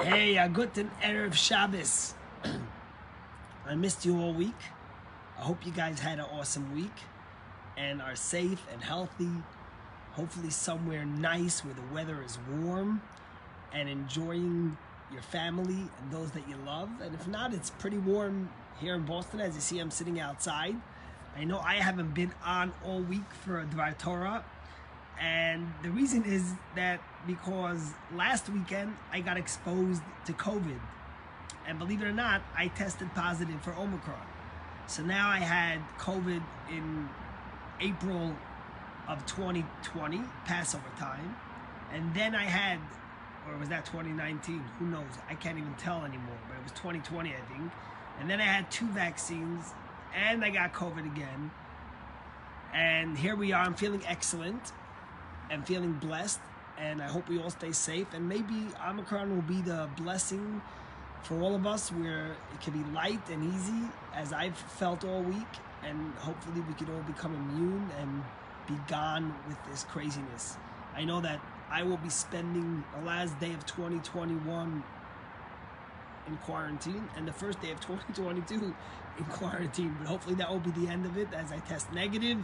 Hey, guten Erev Shabbos. I missed you all week. I hope you guys had an awesome week and are safe and healthy. Hopefully somewhere nice where the weather is warm and enjoying your family and those that you love. And if not, it's pretty warm here in Boston. As you see, I'm sitting outside. I know I haven't been on all week for a Dvar Torah. And the reason is that because last weekend I got exposed to COVID. And believe it or not, I tested positive for Omicron. So now I had COVID in April of 2020, Passover time. And then I had, or was that 2019? Who knows? I can't even tell anymore, but it was 2020, I think. And then I had 2 vaccines and I got COVID again. And here we are. I'm feeling excellent. I'm feeling blessed, and I hope we all stay safe. And maybe Omicron will be the blessing for all of us, where it can be light and easy, as I've felt all week, and hopefully we can all become immune and be gone with this craziness. I know that I will be spending the last day of 2021 in quarantine, and the first day of 2022 in quarantine, but hopefully that will be the end of it as I test negative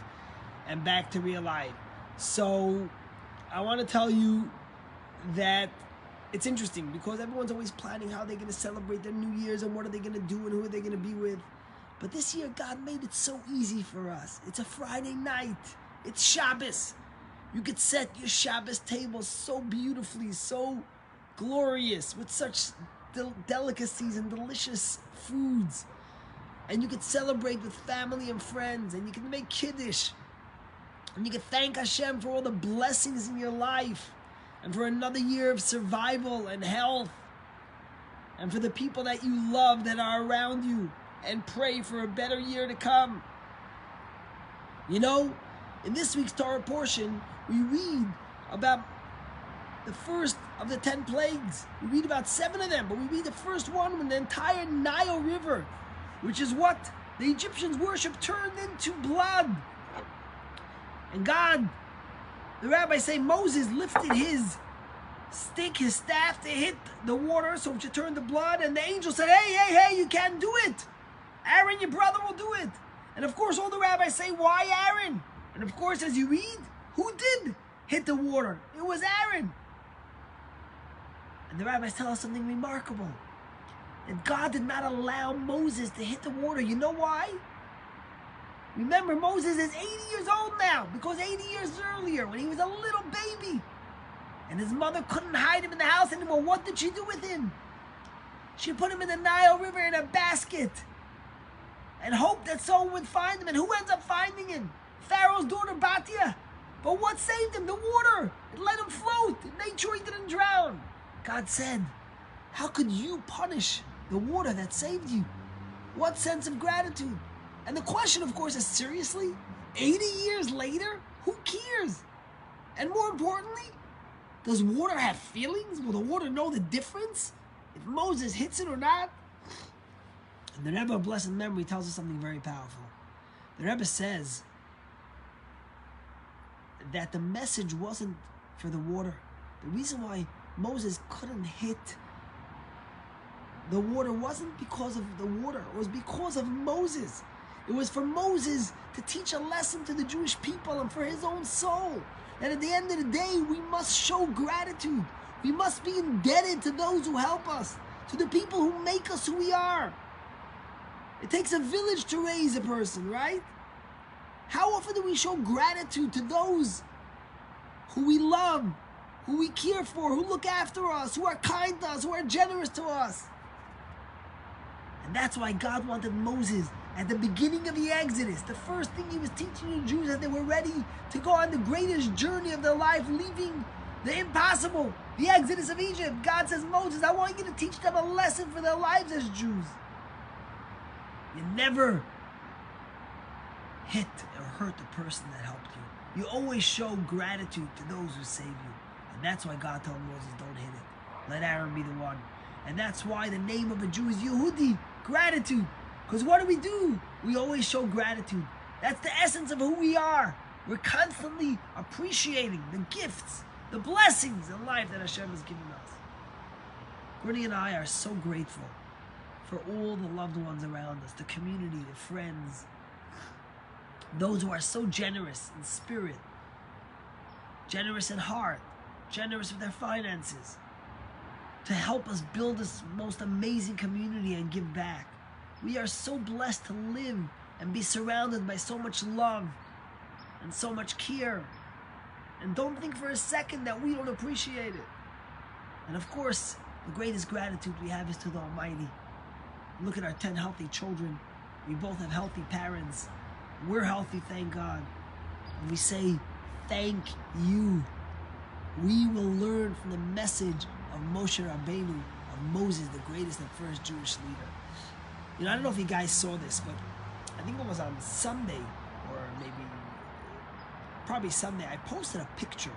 and back to real life. So I want to tell you that it's interesting because everyone's always planning how they're going to celebrate their New Year's and what are they going to do and who are they going to be with. But this year, God made it so easy for us. It's a Friday night. It's Shabbos. You could set your Shabbos table so beautifully, so glorious, with such delicacies and delicious foods. And you could celebrate with family and friends, and you can make Kiddush. And you can thank Hashem for all the blessings in your life and for another year of survival and health and for the people that you love that are around you, and pray for a better year to come. You know, in this week's Torah portion, we read about the first of the 10 plagues. We read about 7 of them, but we read the first one when the entire Nile River, which is what the Egyptians worship, turned into blood. And God, the rabbis say, Moses lifted his stick, his staff, to hit the water so it should turn to blood. And the angel said, hey, you can't do it. Aaron, your brother, will do it. And of course, all the rabbis say, why Aaron? And of course, as you read, who did hit the water? It was Aaron. And the rabbis tell us something remarkable. That God did not allow Moses to hit the water. You know why? Remember, Moses is 80 years old now, because 80 years earlier, when he was a little baby, and his mother couldn't hide him in the house anymore, what did she do with him? She put him in the Nile River in a basket and hoped that someone would find him. And who ends up finding him? Pharaoh's daughter, Batia. But what saved him? The water. It let him float. It made sure he didn't drown. God said, how could you punish the water that saved you? What sense of gratitude? And the question, of course, is, seriously? 80 years later? Who cares? And more importantly, does water have feelings? Will the water know the difference if Moses hits it or not? And the Rebbe of blessed memory tells us something very powerful. The Rebbe says that the message wasn't for the water. The reason why Moses couldn't hit the water wasn't because of the water. It was because of Moses. It was for Moses to teach a lesson to the Jewish people and for his own soul. That at the end of the day, we must show gratitude. We must be indebted to those who help us, to the people who make us who we are. It takes a village to raise a person, right? How often do we show gratitude to those who we love, who we care for, who look after us, who are kind to us, who are generous to us? And that's why God wanted Moses, at the beginning of the Exodus, the first thing he was teaching the Jews as they were ready to go on the greatest journey of their life, leaving the impossible, the Exodus of Egypt. God says, Moses, I want you to teach them a lesson for their lives as Jews. You never hit or hurt the person that helped you. You always show gratitude to those who save you. And that's why God told Moses, don't hit it. Let Aaron be the one. And that's why the name of a Jew is Yehudi, gratitude. Because what do? We always show gratitude. That's the essence of who we are. We're constantly appreciating the gifts, the blessings in life that Hashem has given us. Bernie and I are so grateful for all the loved ones around us, the community, the friends, those who are so generous in spirit, generous in heart, generous with their finances, to help us build this most amazing community and give back. We are so blessed to live and be surrounded by so much love and so much care. And don't think for a second that we don't appreciate it. And of course, the greatest gratitude we have is to the Almighty. Look at our 10 healthy children. We both have healthy parents. We're healthy, thank God. And we say, thank you. We will learn from the message of Moshe Rabbeinu, of Moses, the greatest and first Jewish leader. You know, I don't know if you guys saw this, but I think it was on Sunday, or probably Sunday, I posted a picture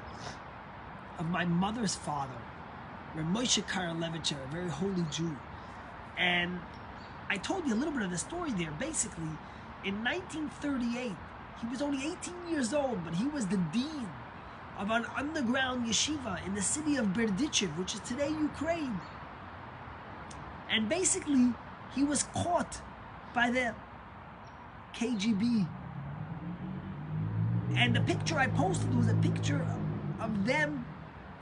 of my mother's father, Reb Moshe Karlevitcher, a very holy Jew. And I told you a little bit of the story there. Basically, in 1938, he was only 18 years old, but he was the dean of an underground yeshiva in the city of Berdichev, which is today Ukraine. And basically, he was caught by the KGB. And the picture I posted was a picture of them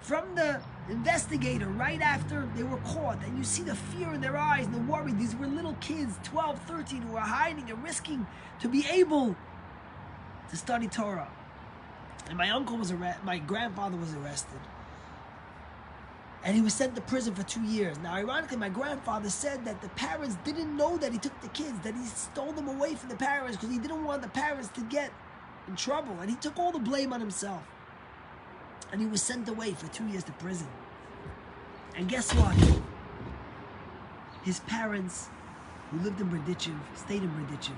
from the investigator right after they were caught. And you see the fear in their eyes and the worry. These were little kids, 12, 13, who were hiding and risking to be able to study Torah. And my grandfather was arrested. And he was sent to prison for 2 years. Now, ironically, my grandfather said that the parents didn't know that he took the kids, that he stole them away from the parents because he didn't want the parents to get in trouble. And he took all the blame on himself. And he was sent away for 2 years to prison. And guess what? His parents, who lived in Berdichev, stayed in Berdichev.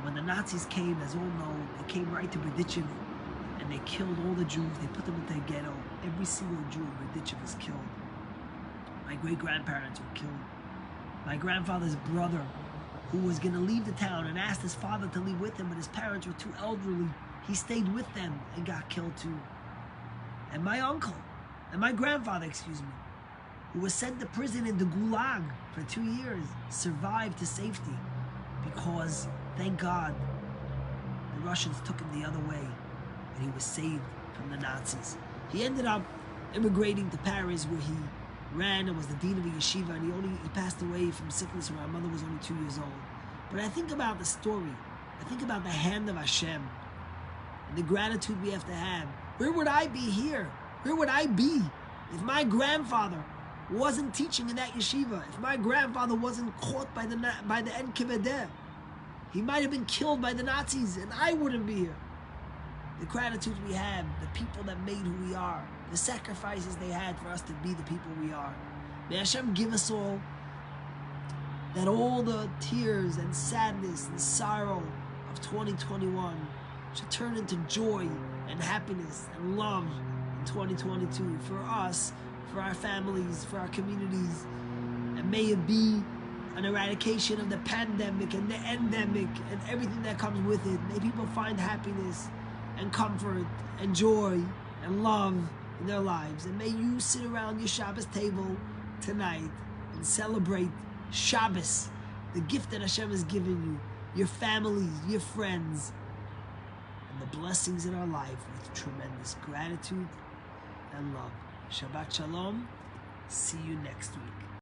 When the Nazis came, as all know, they came right to Berdichev and they killed all the Jews. They put them into a ghetto. Every single Jew in Berdichev was killed. My great-grandparents were killed. My grandfather's brother, who was going to leave the town and asked his father to leave with him, but his parents were too elderly, he stayed with them and got killed too. And my uncle, and my grandfather, who was sent to prison in the Gulag for 2 years, survived to safety because, thank God, the Russians took him the other way and he was saved from the Nazis. He ended up immigrating to Paris, where he ran and was the dean of a yeshiva, and he passed away from sickness when my mother was only 2 years old. But I think about the story. I think about the hand of Hashem and the gratitude we have to have. Where would I be here? Where would I be if my grandfather wasn't teaching in that yeshiva? If my grandfather wasn't caught by the NKVD? He might have been killed by the Nazis, and I wouldn't be here. The gratitude we have, the people that made who we are, the sacrifices they had for us to be the people we are. May Hashem give us all that all the tears and sadness and sorrow of 2021 should turn into joy and happiness and love in 2022 for us, for our families, for our communities. And may it be an eradication of the pandemic and the endemic and everything that comes with it. May people find happiness and comfort and joy and love in their lives. And may you sit around your Shabbos table tonight and celebrate Shabbos, the gift that Hashem has given you, your families, your friends, and the blessings in our life with tremendous gratitude and love. Shabbat shalom. See you next week.